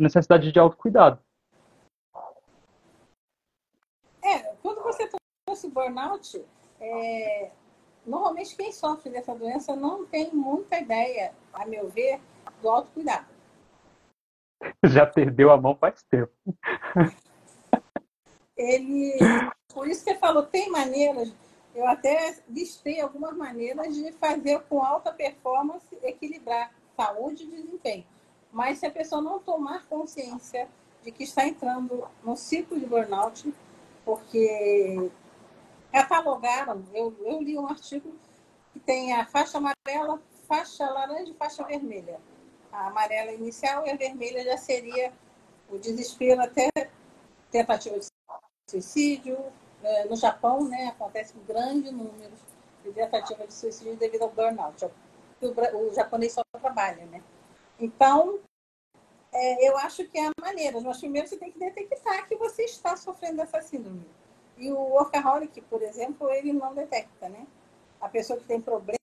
necessidade de autocuidado. Quando você trouxe burnout, normalmente quem sofre dessa doença não tem muita ideia, a meu ver, do autocuidado. Já perdeu a mão faz tempo. Por isso que você falou, tem maneiras, eu até listei algumas maneiras de fazer com alta performance equilibrar saúde e desempenho. Mas se a pessoa não tomar consciência de que está entrando no ciclo de burnout, porque catalogaram, eu li um artigo que tem a faixa amarela, faixa laranja e faixa vermelha. A amarela inicial e a vermelha já seria o desespero até tentativa de suicídio. No Japão, né, acontece um grande número de tentativa de suicídio devido ao burnout. O japonês só trabalha, né? Então, eu acho que é a maneira. Mas primeiro você tem que detectar que você está sofrendo dessa síndrome. E o workaholic, por exemplo, ele não detecta, né? A pessoa que tem problema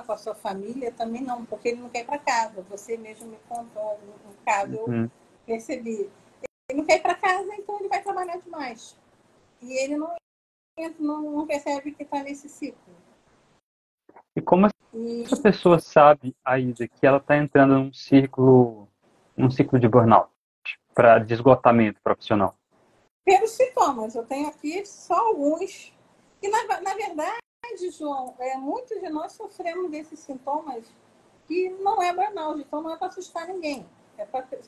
com a sua família também não, porque ele não quer ir para casa. Você mesmo me contou um caso, eu percebi. Ele não quer ir para casa, então ele vai trabalhar demais. E ele não percebe que está nesse ciclo. E como essa pessoa sabe, Aida, que ela está entrando num ciclo de burnout, de esgotamento profissional? Pelos sintomas. Eu tenho aqui só alguns. E, na verdade, João, muitos de nós sofremos desses sintomas que não é burnout, então não é para assustar ninguém.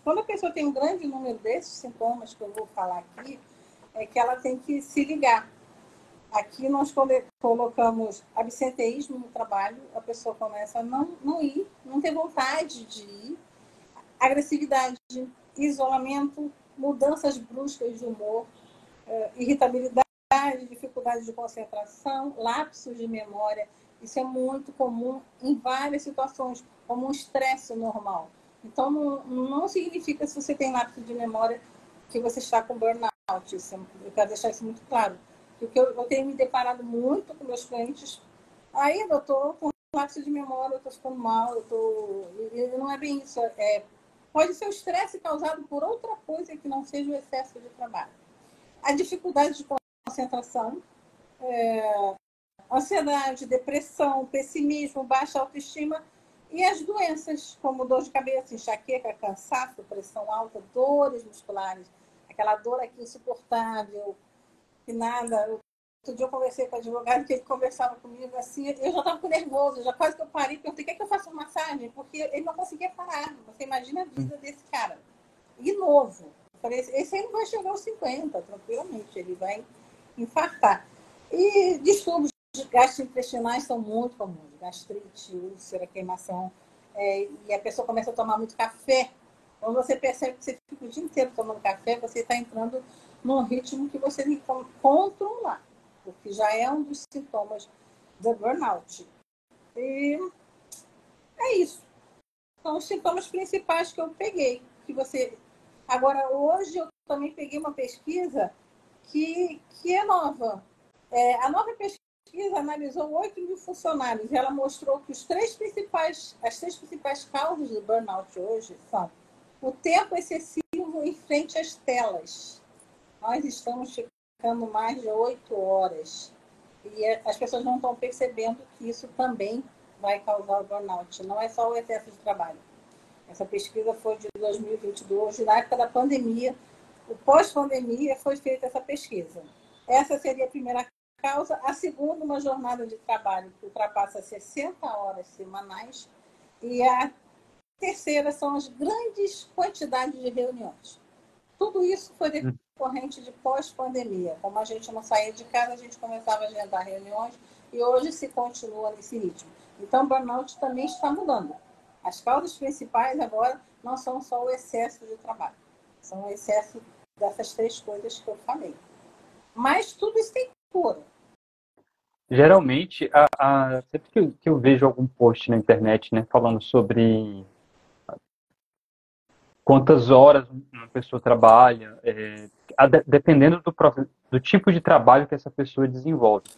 Quando a pessoa tem um grande número desses sintomas que eu vou falar aqui, é que ela tem que se ligar. Aqui nós colocamos absenteísmo no trabalho, a pessoa começa a não ir, não ter vontade de ir, agressividade, isolamento, mudanças bruscas de humor, irritabilidade, dificuldade de concentração, lapsos de memória. Isso é muito comum em várias situações, como um estresse normal. Então, não significa, se você tem lapso de memória, que você está com burnout. Eu quero deixar isso muito claro. Porque eu tenho me deparado muito com meus clientes. Aí, eu estou com lapso de memória, eu estou ficando mal, e não é bem isso. Pode ser o estresse causado por outra coisa que não seja o excesso de trabalho. A dificuldade de concentração, ansiedade, depressão, pessimismo, baixa autoestima e as doenças, como dor de cabeça, enxaqueca, cansaço, pressão alta, dores musculares, aquela dor aqui insuportável, que nada. Outro dia eu conversei com o advogado, que ele conversava comigo assim, eu já estava com nervoso, já quase que eu parei, perguntei, quer que eu faça uma massagem? Porque ele não conseguia parar. Você imagina a vida desse cara. E novo. Eu falei, esse aí não vai chegar aos 50, tranquilamente, ele vai infartar. E distúrbios gastrointestinais são muito comuns, gastrite, úlcera, queimação, e a pessoa começa a tomar muito café. Quando você percebe que você fica o dia inteiro tomando café, você está entrando num ritmo que você tem que controlar, porque já é um dos sintomas do burnout. E é isso. São os sintomas principais que eu peguei. Agora, hoje eu também peguei uma pesquisa que é nova. A nova pesquisa analisou 8 mil funcionários e ela mostrou que as três principais causas do burnout hoje são o tempo excessivo em frente às telas. Nós estamos ficando mais de 8 horas. E as pessoas não estão percebendo que isso também vai causar o burnout. Não é só o excesso de trabalho. Essa pesquisa foi de 2022, na época da pandemia. O pós-pandemia foi feita essa pesquisa. Essa seria a primeira causa. A segunda, uma jornada de trabalho que ultrapassa 60 horas semanais. E a terceira são as grandes quantidades de reuniões. Tudo isso foi decorrente de pós-pandemia. Como a gente não saía de casa, a gente começava a agendar reuniões e hoje se continua nesse ritmo. Então, o burnout também está mudando. As causas principais agora não são só o excesso de trabalho, são o excesso dessas três coisas que eu falei. Mas tudo isso tem cura. Geralmente, sempre que eu vejo algum post na internet, né, falando sobre quantas horas uma pessoa trabalha, dependendo do tipo de trabalho que essa pessoa desenvolve.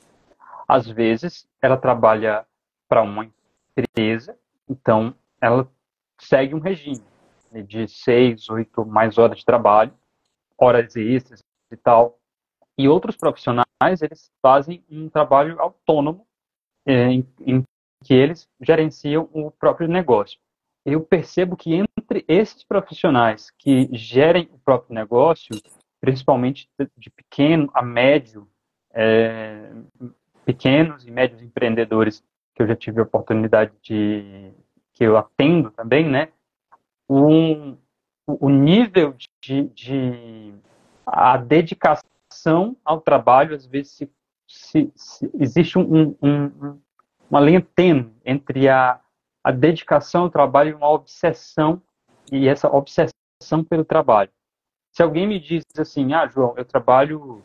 Às vezes, ela trabalha para uma empresa, então ela segue um regime. de 6, 8 mais horas de trabalho, horas extras e tal. E outros profissionais, eles fazem um trabalho autônomo, em que eles gerenciam o próprio negócio. Eu percebo que entre esses profissionais que gerem o próprio negócio, principalmente de pequeno a médio, pequenos e médios empreendedores que eu já tive a oportunidade que eu atendo também, né? O nível a dedicação ao trabalho, às vezes se existe uma linha tênue entre a dedicação ao trabalho e uma obsessão, e essa obsessão pelo trabalho. Se alguém me diz assim, João, eu trabalho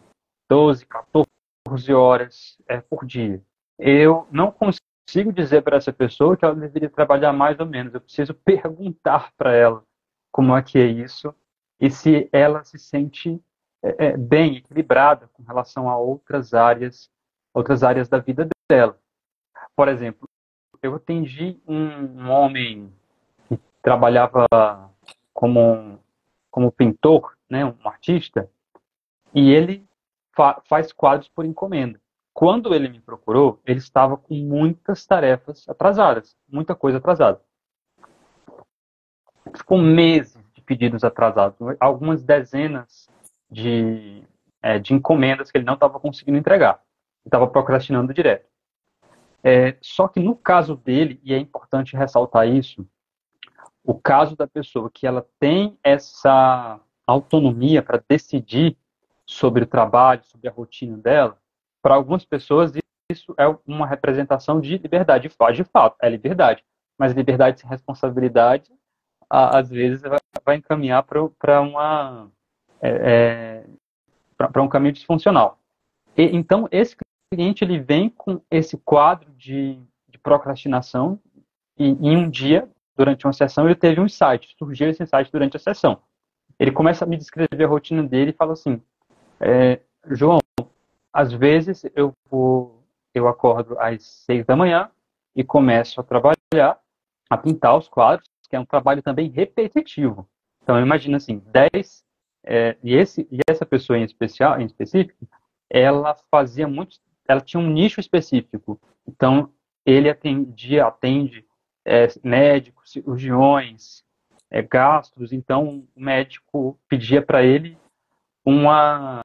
12, 14 horas por dia, eu não consigo dizer para essa pessoa que ela deveria trabalhar mais ou menos. Eu preciso perguntar para ela como é que é isso e se ela se sente bem equilibrada com relação a outras áreas da vida dela. Por exemplo, eu atendi um homem que trabalhava como pintor, né, um artista, e ele faz quadros por encomenda. Quando ele me procurou, ele estava com muitas tarefas atrasadas, muita coisa atrasada. Ficou meses de pedidos atrasados, algumas dezenas de encomendas que ele não estava conseguindo entregar. Ele estava procrastinando direto. Só que no caso dele, e é importante ressaltar isso, o caso da pessoa que ela tem essa autonomia para decidir sobre o trabalho, sobre a rotina dela, para algumas pessoas isso é uma representação de liberdade. De fato, é liberdade. Mas liberdade sem responsabilidade, às vezes, vai encaminhar para um caminho disfuncional. Então, esse cliente ele vem com esse quadro de procrastinação e em um dia, durante uma sessão, ele teve um insight, surgiu esse insight durante a sessão. Ele começa a me descrever a rotina dele e fala assim, João, às vezes eu acordo às 6 da manhã e começo a trabalhar, a pintar os quadros, que é um trabalho também repetitivo. Então, imagina assim, 10, e essa pessoa em específico, ela tinha um nicho específico. Então, ele atende médicos, cirurgiões, gastros. Então, o médico pedia para ele uma